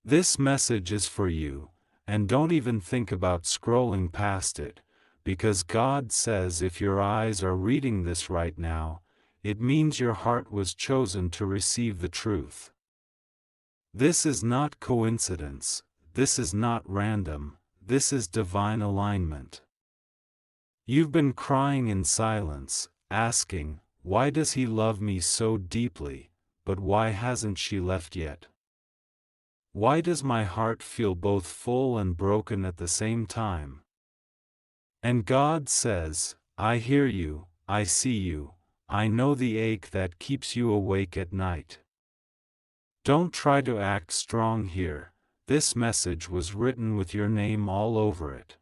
This message is for you, and don't even think about scrolling past it, because God says if your eyes are reading this right now, it means your heart was chosen to receive the truth. This is not coincidence, this is not random, this is divine alignment. You've been crying in silence, asking, why does he love me so deeply, but why hasn't she left yet? Why does my heart feel both full and broken at the same time? And God says, I hear you, I see you, I know the ache that keeps you awake at night. Don't try to act strong here, this message was written with your name all over it.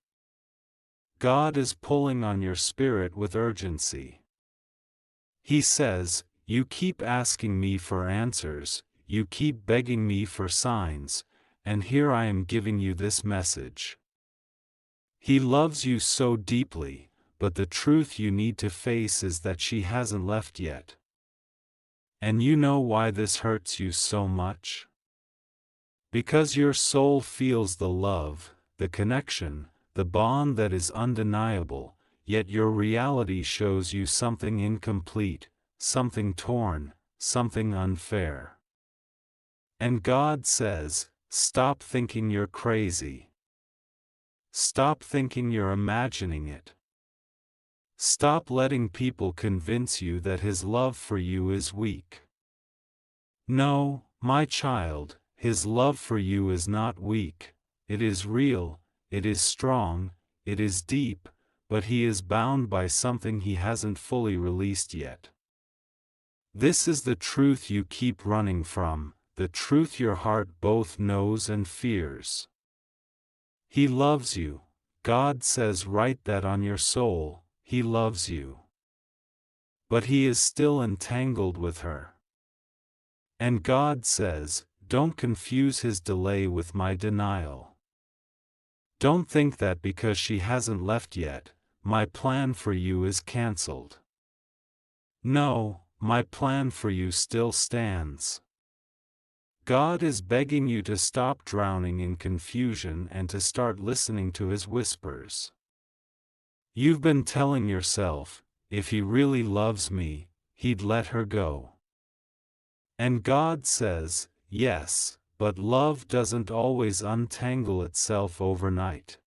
God is pulling on your spirit with urgency. He says, you keep asking me for answers, you keep begging me for signs, and here I am giving you this message. He loves you so deeply, but the truth you need to face is that she hasn't left yet. And you know why this hurts you so much? Because your soul feels the love, the connection, the bond that is undeniable, yet your reality shows you something incomplete, something torn, something unfair. And God says, stop thinking you're crazy. Stop thinking you're imagining it. Stop letting people convince you that his love for you is weak. No, my child, his love for you is not weak, it is real, it is strong, it is deep, but he is bound by something he hasn't fully released yet. This is the truth you keep running from, the truth your heart both knows and fears. He loves you. God says write that on your soul, he loves you. But he is still entangled with her. And God says, don't confuse his delay with my denial. Don't think that because she hasn't left yet, my plan for you is cancelled. No, my plan for you still stands. God is begging you to stop drowning in confusion and to start listening to his whispers. You've been telling yourself, if he really loves me, he'd let her go. And God says, yes, but love doesn't always untangle itself overnight.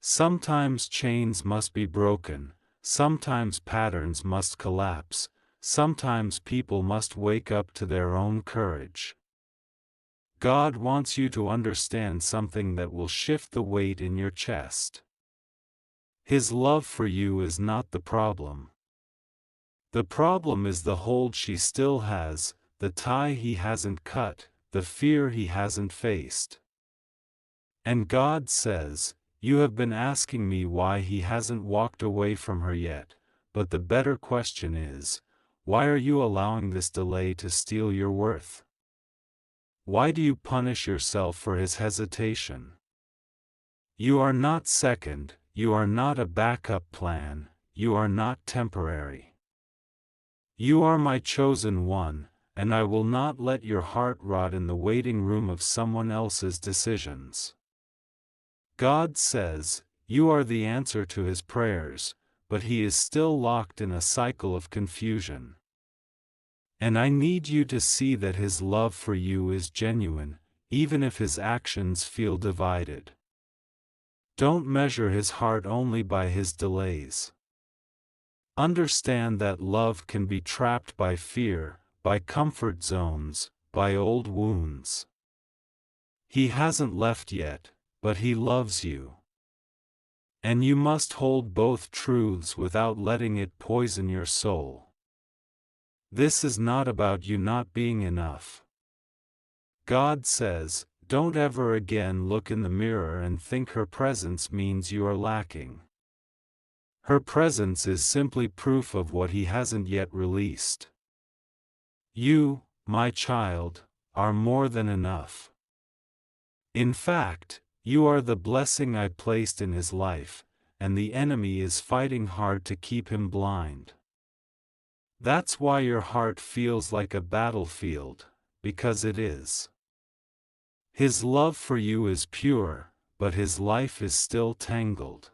Sometimes chains must be broken, sometimes patterns must collapse, sometimes people must wake up to their own courage. God wants you to understand something that will shift the weight in your chest. His love for you is not the problem. The problem is the hold she still has, the tie he hasn't cut, the fear he hasn't faced. And God says, you have been asking me why he hasn't walked away from her yet, but the better question is, why are you allowing this delay to steal your worth? Why do you punish yourself for his hesitation? You are not second, you are not a backup plan, you are not temporary. You are my chosen one, and I will not let your heart rot in the waiting room of someone else's decisions. God says, you are the answer to his prayers, but he is still locked in a cycle of confusion. And I need you to see that his love for you is genuine, even if his actions feel divided. Don't measure his heart only by his delays. Understand that love can be trapped by fear, by comfort zones, by old wounds. He hasn't left yet, but he loves you. And you must hold both truths without letting it poison your soul. This is not about you not being enough. God says, don't ever again look in the mirror and think her presence means you are lacking. Her presence is simply proof of what he hasn't yet released. You, my child, are more than enough. In fact, you are the blessing I placed in his life, and the enemy is fighting hard to keep him blind. That's why your heart feels like a battlefield, because it is. His love for you is pure, but his life is still tangled.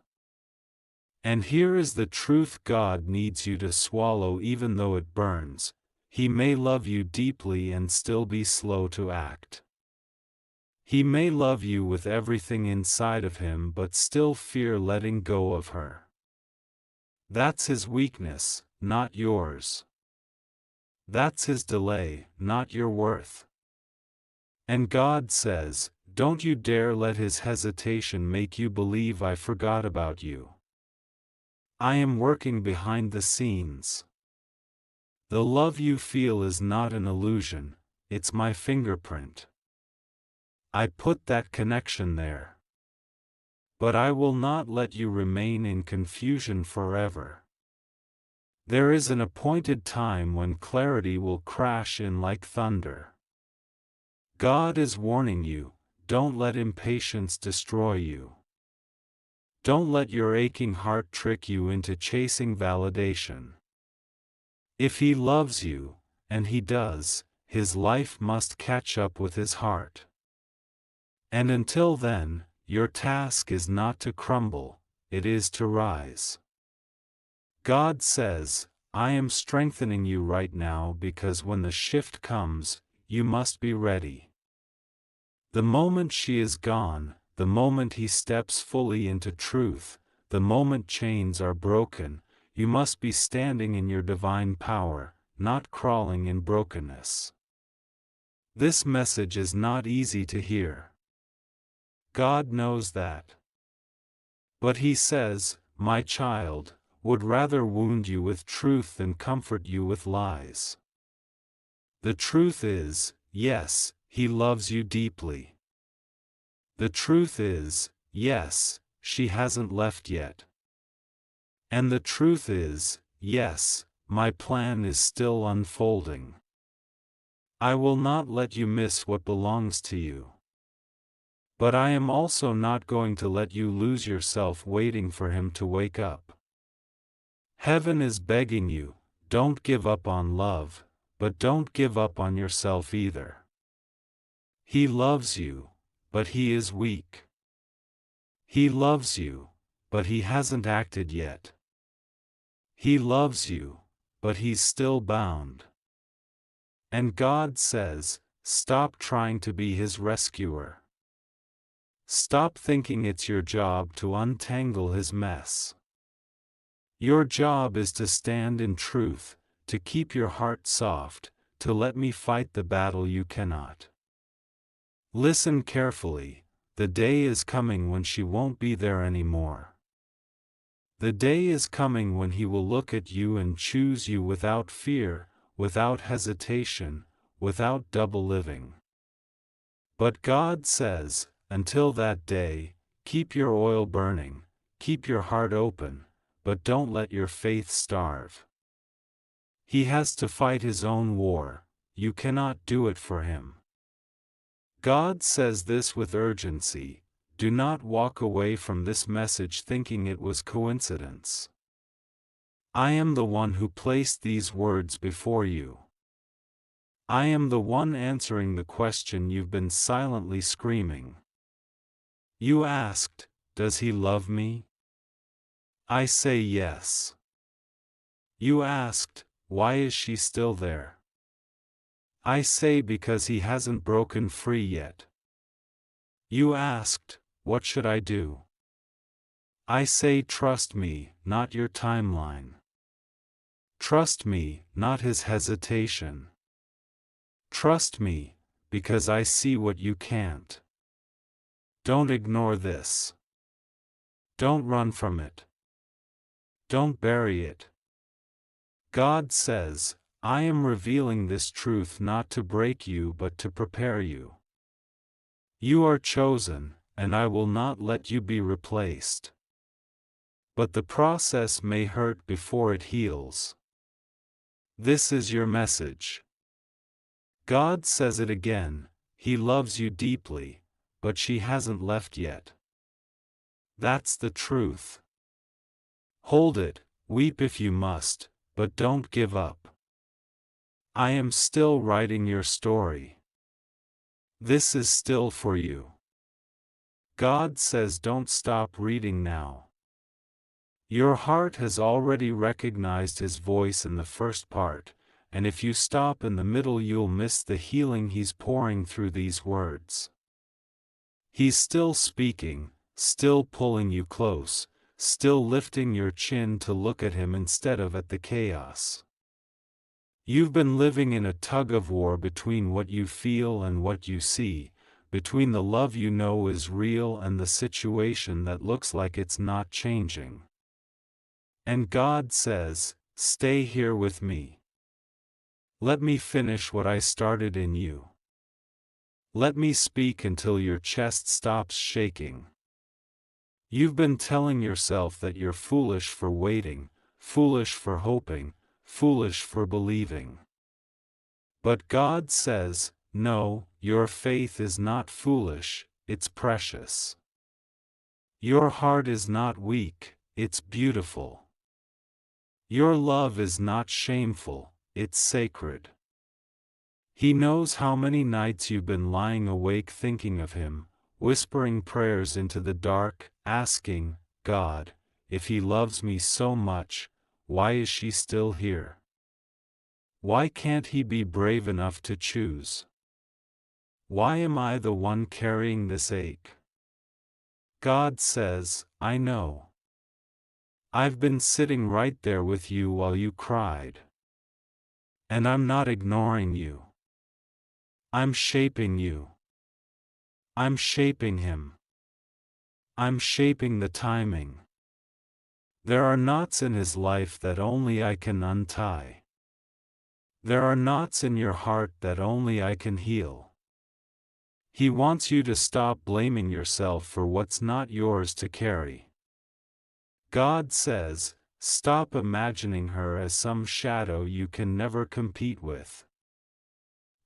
And here is the truth God needs you to swallow even though it burns. He may love you deeply and still be slow to act. He may love you with everything inside of him but still fear letting go of her. That's his weakness, not yours. That's his delay, not your worth. And God says, don't you dare let his hesitation make you believe I forgot about you. I am working behind the scenes. The love you feel is not an illusion, it's my fingerprint. I put that connection there. But I will not let you remain in confusion forever. There is an appointed time when clarity will crash in like thunder. God is warning you, don't let impatience destroy you. Don't let your aching heart trick you into chasing validation. If he loves you, and he does, his life must catch up with his heart. And until then, your task is not to crumble, it is to rise. God says, I am strengthening you right now because when the shift comes, you must be ready. The moment she is gone, the moment he steps fully into truth, the moment chains are broken, you must be standing in your divine power, not crawling in brokenness. This message is not easy to hear. God knows that. But he says, my child, would rather wound you with truth than comfort you with lies. The truth is, yes, he loves you deeply. The truth is, yes, she hasn't left yet. And the truth is, yes, my plan is still unfolding. I will not let you miss what belongs to you. But I am also not going to let you lose yourself waiting for him to wake up. Heaven is begging you, don't give up on love, but don't give up on yourself either. He loves you, but he is weak. He loves you, but he hasn't acted yet. He loves you, but he's still bound. And God says, stop trying to be his rescuer. Stop thinking it's your job to untangle his mess. Your job is to stand in truth, to keep your heart soft, to let me fight the battle you cannot. Listen carefully, the day is coming when she won't be there anymore. The day is coming when he will look at you and choose you without fear, without hesitation, without double living. But God says, until that day, keep your oil burning, keep your heart open, but don't let your faith starve. He has to fight his own war, you cannot do it for him. God says this with urgency, do not walk away from this message thinking it was coincidence. I am the one who placed these words before you. I am the one answering the question you've been silently screaming. You asked, does he love me? I say yes. You asked, why is she still there? I say because he hasn't broken free yet. You asked, what should I do? I say trust me, not your timeline. Trust me, not his hesitation. Trust me, because I see what you can't. Don't ignore this. Don't run from it. Don't bury it. God says, I am revealing this truth not to break you but to prepare you. You are chosen, and I will not let you be replaced. But the process may hurt before it heals. This is your message. God says it again, he loves you deeply, but she hasn't left yet. That's the truth. Hold it, weep if you must, but don't give up. I am still writing your story. This is still for you. God says don't stop reading now. Your heart has already recognized His voice in the first part, and if you stop in the middle you'll miss the healing He's pouring through these words. He's still speaking, still pulling you close, still lifting your chin to look at Him instead of at the chaos. You've been living in a tug-of-war between what you feel and what you see, between the love you know is real and the situation that looks like it's not changing. And God says, stay here with me. Let me finish what I started in you. Let me speak until your chest stops shaking. You've been telling yourself that you're foolish for waiting, foolish for hoping, foolish for believing. But God says, no, your faith is not foolish, it's precious. Your heart is not weak, it's beautiful. Your love is not shameful, it's sacred. He knows how many nights you've been lying awake thinking of Him, whispering prayers into the dark, asking, God, if He loves me so much, why is she still here? Why can't He be brave enough to choose? Why am I the one carrying this ache? God says, I know. I've been sitting right there with you while you cried. And I'm not ignoring you. I'm shaping you. I'm shaping him. I'm shaping the timing. There are knots in his life that only I can untie. There are knots in your heart that only I can heal. He wants you to stop blaming yourself for what's not yours to carry. God says, stop imagining her as some shadow you can never compete with.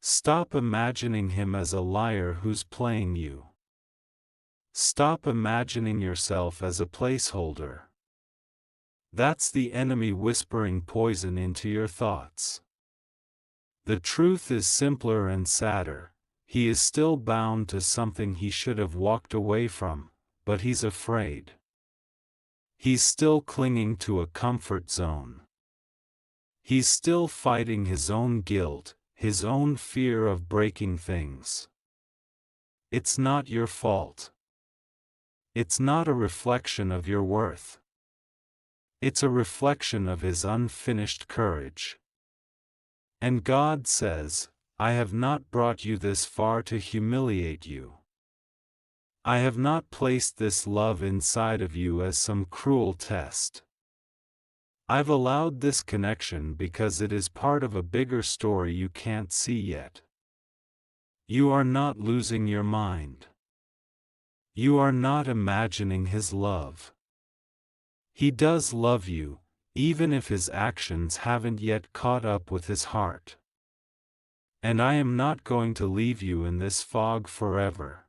Stop imagining him as a liar who's playing you. Stop imagining yourself as a placeholder. That's the enemy whispering poison into your thoughts. The truth is simpler and sadder. He is still bound to something he should have walked away from, but he's afraid. He's still clinging to a comfort zone. He's still fighting his own guilt, his own fear of breaking things. It's not your fault. It's not a reflection of your worth. It's a reflection of his unfinished courage. And God says, I have not brought you this far to humiliate you. I have not placed this love inside of you as some cruel test. I've allowed this connection because it is part of a bigger story you can't see yet. You are not losing your mind. You are not imagining his love. He does love you, even if his actions haven't yet caught up with his heart. And I am not going to leave you in this fog forever.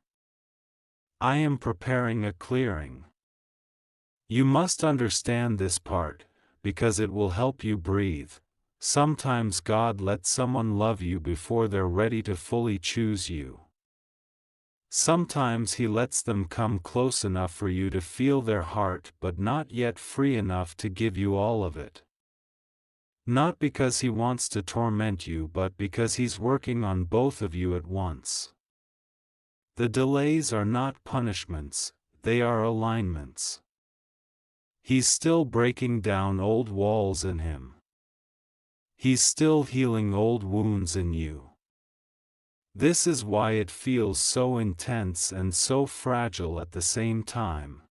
I am preparing a clearing. You must understand this part, because it will help you breathe. Sometimes God lets someone love you before they're ready to fully choose you. Sometimes He lets them come close enough for you to feel their heart but not yet free enough to give you all of it. Not because He wants to torment you but because He's working on both of you at once. The delays are not punishments, they are alignments. He's still breaking down old walls in him. He's still healing old wounds in you. This is why it feels so intense and so fragile at the same time.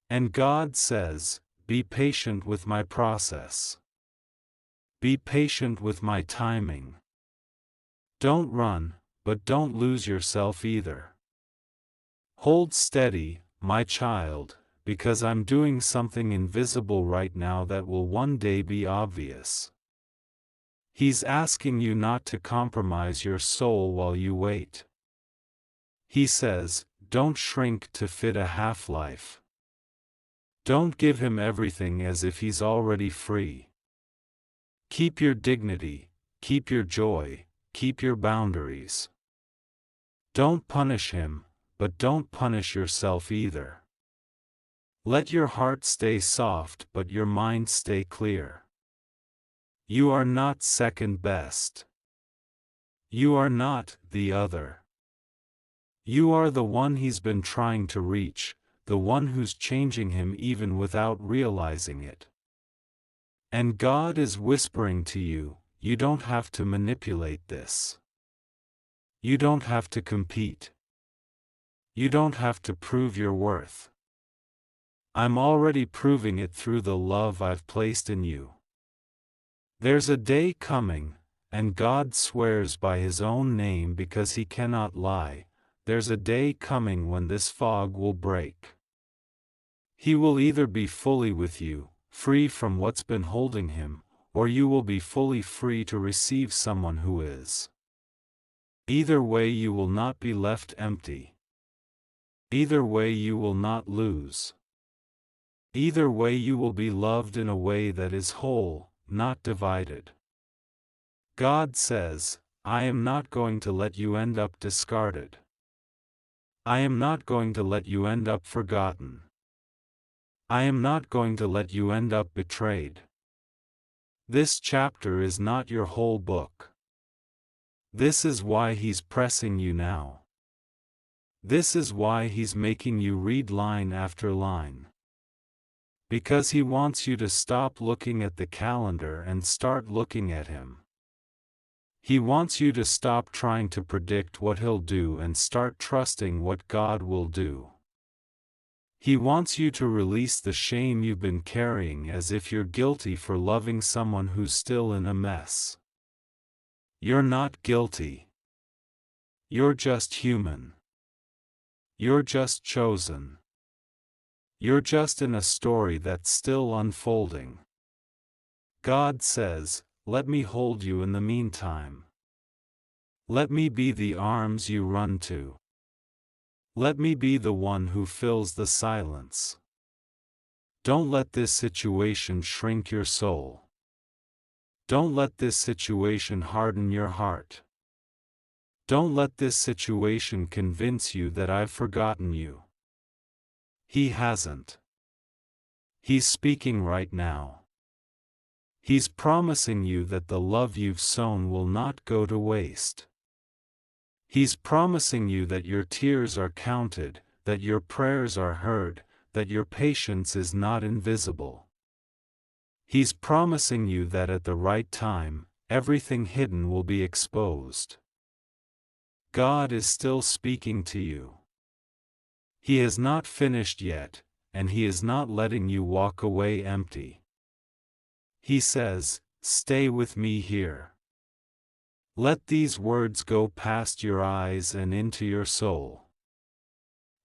And God says, be patient with my process. Be patient with my timing. Don't run, but don't lose yourself either. Hold steady, my child, because I'm doing something invisible right now that will one day be obvious. He's asking you not to compromise your soul while you wait. He says, don't shrink to fit a half-life. Don't give him everything as if he's already free. Keep your dignity, keep your joy, keep your boundaries. Don't punish him, but don't punish yourself either. Let your heart stay soft but your mind stay clear. You are not second best. You are not the other. You are the one he's been trying to reach, the one who's changing him even without realizing it. And God is whispering to you, you don't have to manipulate this. You don't have to compete. You don't have to prove your worth. I'm already proving it through the love I've placed in you. There's a day coming, and God swears by his own name because he cannot lie, there's a day coming when this fog will break. He will either be fully with you, free from what's been holding him, or you will be fully free to receive someone who is. Either way you will not be left empty. Either way you will not lose. Either way you will be loved in a way that is whole, not divided. God says, I am not going to let you end up discarded. I am not going to let you end up forgotten. I am not going to let you end up betrayed. This chapter is not your whole book. This is why he's pressing you now. This is why he's making you read line after line. Because he wants you to stop looking at the calendar and start looking at him. He wants you to stop trying to predict what he'll do and start trusting what God will do. He wants you to release the shame you've been carrying as if you're guilty for loving someone who's still in a mess. You're not guilty. You're just human. You're just chosen. You're just in a story that's still unfolding. God says, let me hold you in the meantime. Let me be the arms you run to. Let me be the one who fills the silence. Don't let this situation shrink your soul. Don't let this situation harden your heart. Don't let this situation convince you that I've forgotten you. He hasn't. He's speaking right now. He's promising you that the love you've sown will not go to waste. He's promising you that your tears are counted, that your prayers are heard, that your patience is not invisible. He's promising you that at the right time, everything hidden will be exposed. God is still speaking to you. He has not finished yet, and he is not letting you walk away empty. He says, stay with me here. Let these words go past your eyes and into your soul.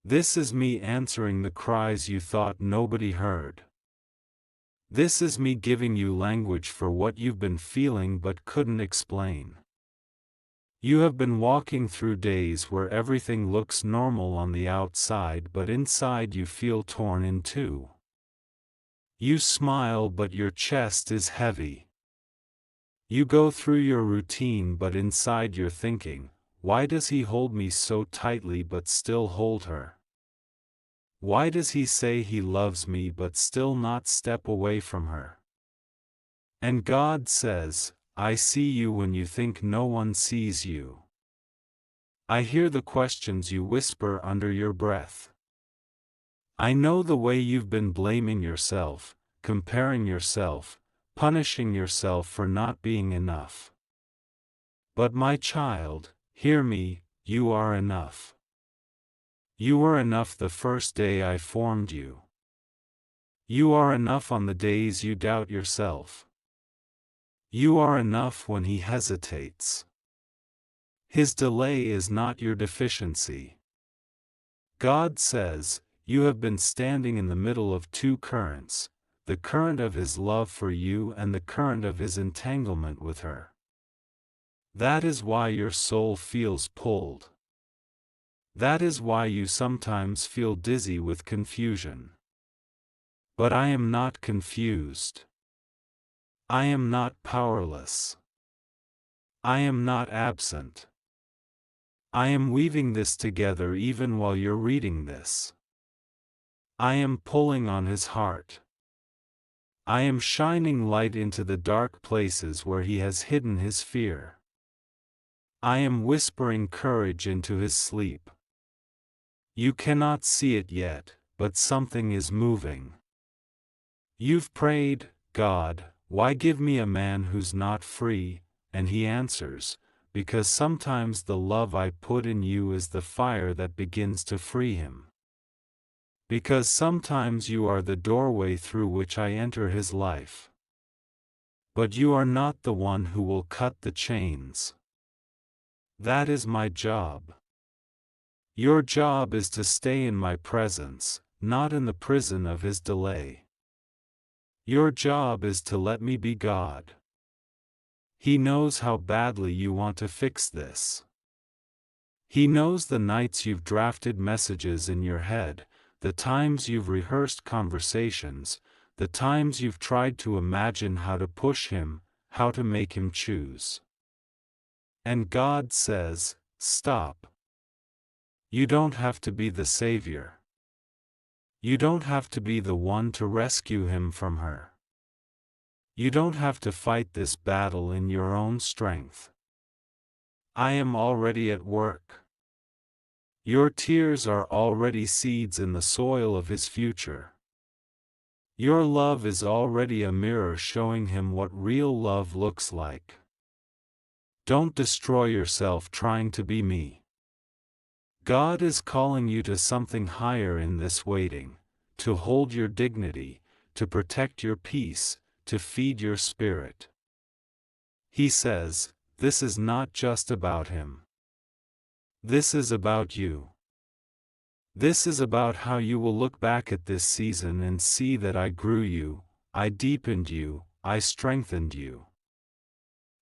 This is me answering the cries you thought nobody heard. This is me giving you language for what you've been feeling but couldn't explain. You have been walking through days where everything looks normal on the outside but inside you feel torn in two. You smile but your chest is heavy. You go through your routine but inside you're thinking, why does he hold me so tightly but still hold her? Why does he say he loves me but still not step away from her? And God says, I see you when you think no one sees you. I hear the questions you whisper under your breath. I know the way you've been blaming yourself, comparing yourself, punishing yourself for not being enough. But my child, hear me, you are enough. You were enough the first day I formed you. You are enough on the days you doubt yourself. You are enough when he hesitates. His delay is not your deficiency. God says, you have been standing in the middle of two currents, the current of his love for you and the current of his entanglement with her. That is why your soul feels pulled. That is why you sometimes feel dizzy with confusion. But I am not confused. I am not powerless. I am not absent. I am weaving this together even while you're reading this. I am pulling on his heart. I am shining light into the dark places where he has hidden his fear. I am whispering courage into his sleep. You cannot see it yet, but something is moving. You've prayed, God, why give me a man who's not free? And he answers, because sometimes the love I put in you is the fire that begins to free him. Because sometimes you are the doorway through which I enter his life. But you are not the one who will cut the chains. That is my job. Your job is to stay in my presence, not in the prison of his delay. Your job is to let me be God. He knows how badly you want to fix this. He knows the nights you've drafted messages in your head, the times you've rehearsed conversations, the times you've tried to imagine how to push him, how to make him choose. And God says, stop. You don't have to be the savior. You don't have to be the one to rescue him from her. You don't have to fight this battle in your own strength. I am already at work. Your tears are already seeds in the soil of his future. Your love is already a mirror showing him what real love looks like. Don't destroy yourself trying to be me. God is calling you to something higher in this waiting, to hold your dignity, to protect your peace, to feed your spirit. He says, this is not just about him. This is about you. This is about how you will look back at this season and see that I grew you, I deepened you, I strengthened you.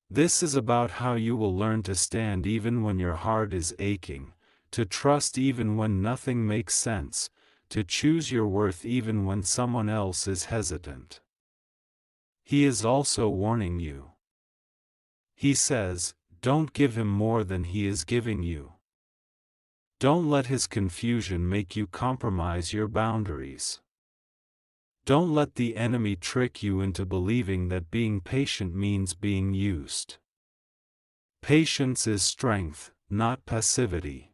This is about how you will learn to stand even when your heart is aching, to trust even when nothing makes sense, to choose your worth even when someone else is hesitant. He is also warning you. He says, don't give him more than he is giving you. Don't let his confusion make you compromise your boundaries. Don't let the enemy trick you into believing that being patient means being used. Patience is strength, not passivity.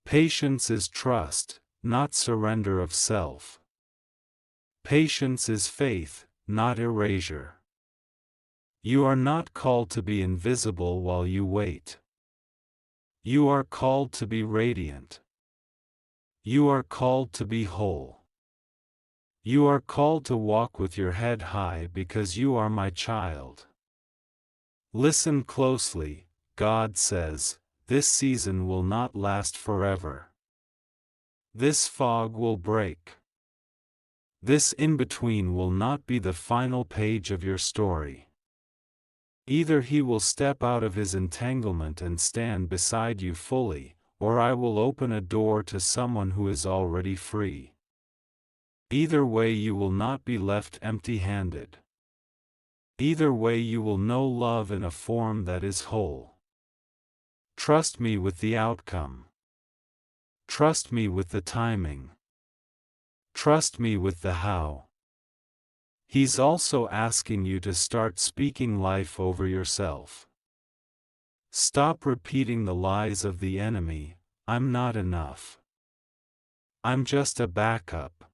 Patience is trust, not surrender of self. Patience is faith, not erasure. You are not called to be invisible while you wait. You are called to be radiant. You are called to be whole. You are called to walk with your head high because you are my child. Listen closely, God says, this season will not last forever. This fog will break. This in-between will not be the final page of your story. Either he will step out of his entanglement and stand beside you fully, or I will open a door to someone who is already free. Either way you will not be left empty-handed. Either way you will know love in a form that is whole. Trust me with the outcome. Trust me with the timing. Trust me with the how. He's also asking you to start speaking life over yourself. Stop repeating the lies of the enemy, I'm not enough. I'm just a backup.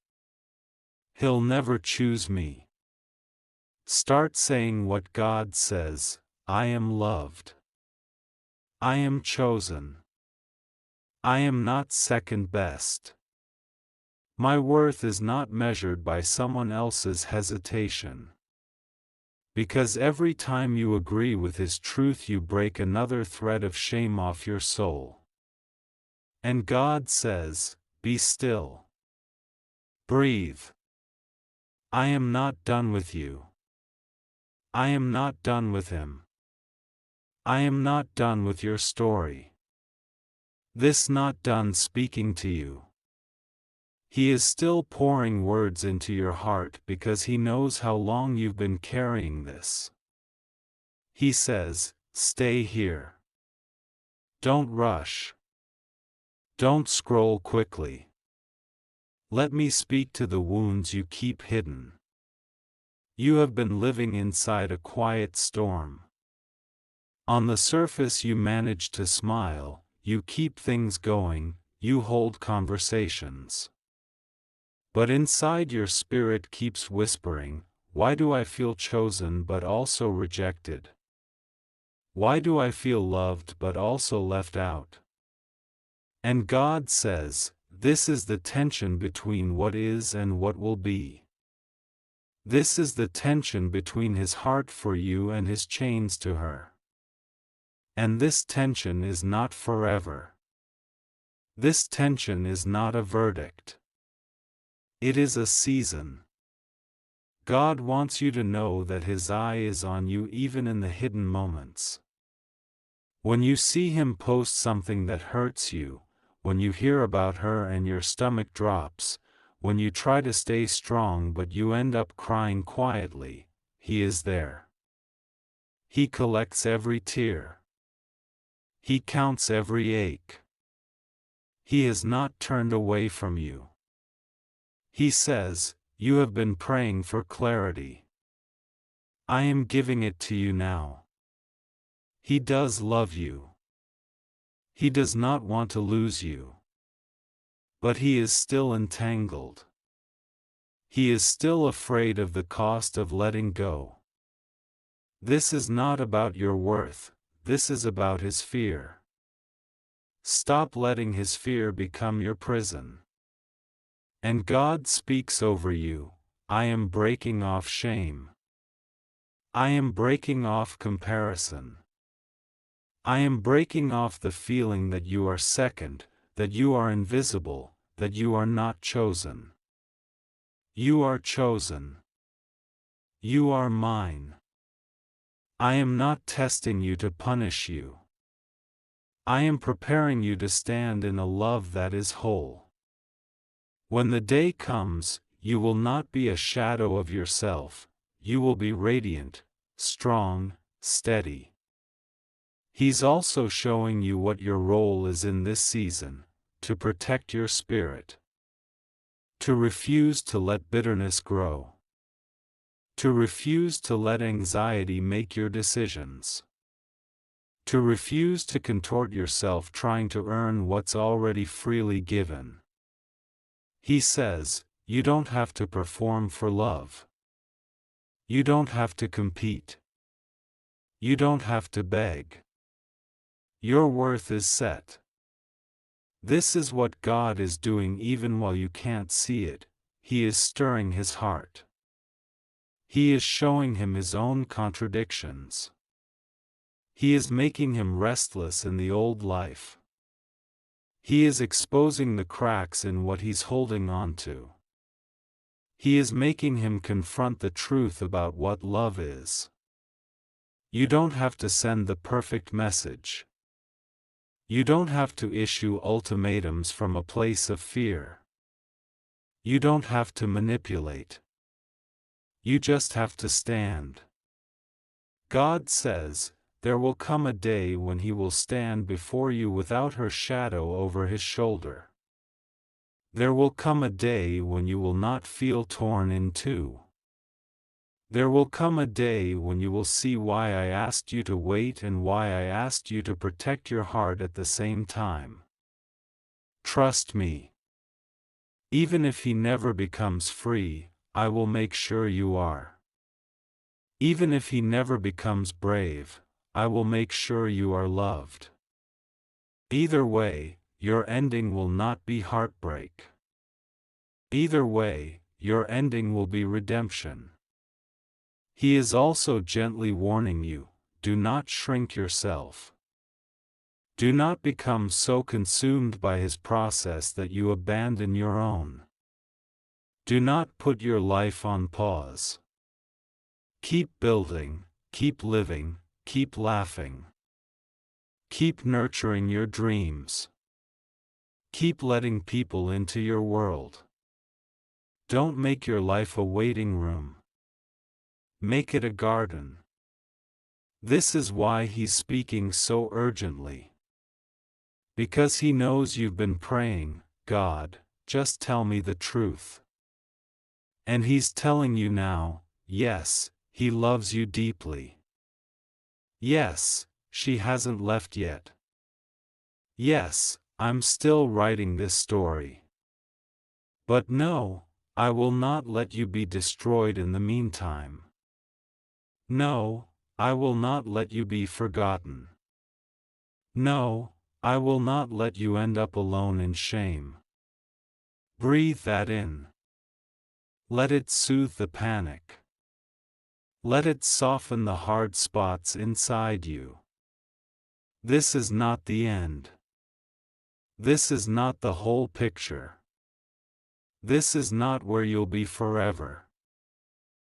He'll never choose me. Start saying what God says, I am loved. I am chosen. I am not second best. My worth is not measured by someone else's hesitation. Because every time you agree with his truth you break another thread of shame off your soul. And God says, be still. Breathe. I am not done with you. I am not done with him. I am not done with your story. This not done speaking to you. He is still pouring words into your heart because he knows how long you've been carrying this. He says, stay here. Don't rush. Don't scroll quickly. Let me speak to the wounds you keep hidden. You have been living inside a quiet storm. On the surface you manage to smile, you keep things going, you hold conversations. But inside your spirit keeps whispering, why do I feel chosen but also rejected? Why do I feel loved but also left out? And God says, this is the tension between what is and what will be. This is the tension between His heart for you and His chains to her. And this tension is not forever. This tension is not a verdict. It is a season. God wants you to know that His eye is on you even in the hidden moments. When you see Him post something that hurts you, when you hear about her and your stomach drops, when you try to stay strong but you end up crying quietly, He is there. He collects every tear. He counts every ache. He has not turned away from you. He says, you have been praying for clarity. I am giving it to you now. He does love you. He does not want to lose you. But He is still entangled. He is still afraid of the cost of letting go. This is not about your worth, this is about His fear. Stop letting His fear become your prison. And God speaks over you, I am breaking off shame. I am breaking off comparison. I am breaking off the feeling that you are second, that you are invisible, that you are not chosen. You are chosen. You are mine. I am not testing you to punish you. I am preparing you to stand in a love that is whole. When the day comes, you will not be a shadow of yourself, you will be radiant, strong, steady. He's also showing you what your role is in this season, to protect your spirit. To refuse to let bitterness grow. To refuse to let anxiety make your decisions. To refuse to contort yourself trying to earn what's already freely given. He says, you don't have to perform for love. You don't have to compete. You don't have to beg. Your worth is set. This is what God is doing even while you can't see it. He is stirring His heart. He is showing him his own contradictions. He is making him restless in the old life. He is exposing the cracks in what he's holding on to. He is making him confront the truth about what love is. You don't have to send the perfect message. You don't have to issue ultimatums from a place of fear. You don't have to manipulate. You just have to stand. God says, there will come a day when He will stand before you without her shadow over His shoulder. There will come a day when you will not feel torn in two. There will come a day when you will see why I asked you to wait and why I asked you to protect your heart at the same time. Trust me. Even if he never becomes free, I will make sure you are. Even if he never becomes brave, I will make sure you are loved. Either way, your ending will not be heartbreak. Either way, your ending will be redemption. He is also gently warning you, do not shrink yourself. Do not become so consumed by his process that you abandon your own. Do not put your life on pause. Keep building, keep living, keep laughing. Keep nurturing your dreams. Keep letting people into your world. Don't make your life a waiting room. Make it a garden. This is why he's speaking so urgently. Because he knows you've been praying, God, just tell me the truth. And he's telling you now, yes, he loves you deeply. Yes, she hasn't left yet. Yes, I'm still writing this story. But no, I will not let you be destroyed in the meantime. No, I will not let you be forgotten. No, I will not let you end up alone in shame. Breathe that in. Let it soothe the panic. Let it soften the hard spots inside you. This is not the end. This is not the whole picture. This is not where you'll be forever.